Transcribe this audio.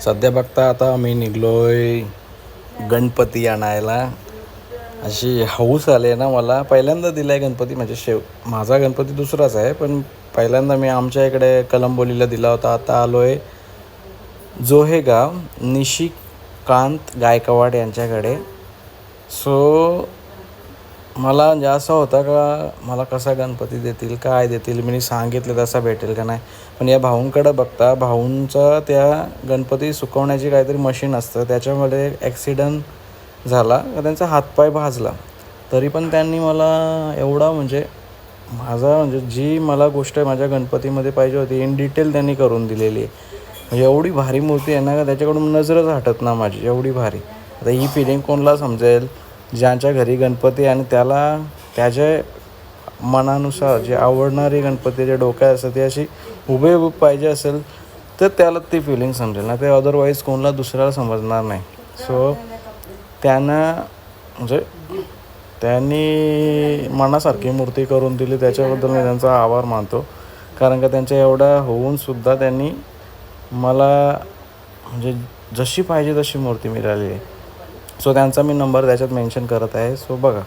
सध्या बघता आता मी निघलोय गणपती आणायला. अशी हौस आली आहे ना मला. पहिल्यांदा दिला आहे गणपती, म्हणजे माझा गणपती दुसराच आहे, पण पहिल्यांदा मी आमच्या इकडे कलंबोलीला दिला होता. आता आलो आहे जोहेगाव निशिकांत गायकवाड यांच्याकडे. सो मला म्हणजे असं होतं का मला कसा गणपती देतील, काय देतील, मी सांगितलं तसा भेटेल का नाही. पण या भाऊंकडं बघता, भाऊंचं त्या गणपती सुकवण्याची काहीतरी मशीन असतं, त्याच्यामध्ये ॲक्सिडंट झाला, त्यांचा हातपाय भाजला. तरी पण त्यांनी मला एवढा म्हणजे जी मला गोष्ट माझ्या गणपतीमध्ये पाहिजे होती इन डिटेल त्यांनी करून दिलेली आहे. म्हणजे एवढी भारी मूर्ती आहे ना का त्याच्याकडून नजरच हटत ना माझी, एवढी भारी. आता ही फिलिंग कोणाला समजेल ज्यांच्या घरी गणपती आणि त्याला त्याच्या मनानुसार जे आवडणारी गणपतीच्या डोक्यात असतं ती अशी हुबेहूब पाहिजे असेल तर त्याला ती फिलिंग समजेल ना, ते अदरवाईज कोणाला दुसऱ्याला समजणार नाही. सो त्यांनी मनासारखी मूर्ती करून दिली, त्याच्याबद्दल मी त्यांचा आभार मानतो. कारण का त्यांच्या एवढा होऊनसुद्धा त्यांनी मला म्हणजे जशी पाहिजे तशी मूर्ती मिळाली आहे. सो त्यांचा मी नंबर त्याच्यात मेन्शन करत आहे. सो बघा.